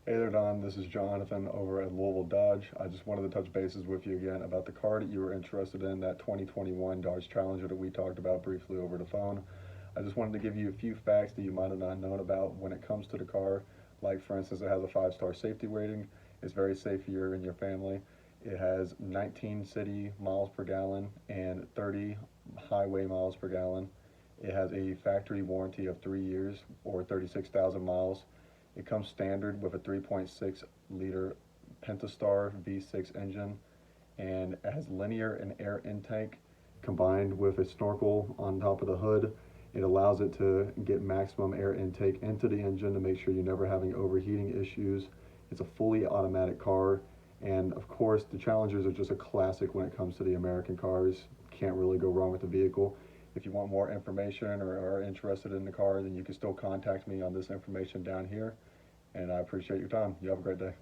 Hey there, Don. This is Jonathan over at Louisville Dodge. I just wanted to touch bases with you again about the car that you were interested in, that 2021 Dodge Challenger that we talked about briefly over the phone. I just wanted to give you a few facts that you might have not known about when it comes to the car. Like, for instance, it has a 5-star safety rating. It's very safe for you and your family. It has 19 city miles per gallon and 30 highway miles per gallon. It has a factory warranty of 3 years or 36,000 miles. It comes standard with a 3.6 liter Pentastar V6 engine, and it has linear and air intake combined with a snorkel on top of the hood. It allows it to get maximum air intake into the engine to make sure you're never having overheating issues. It's a fully automatic car, and of course the Challengers are just a classic when it comes to the American cars. Can't really go wrong with the vehicle. If you want more information or are interested in the car, then you can still contact me on this information down here. And I appreciate your time. You have a great day.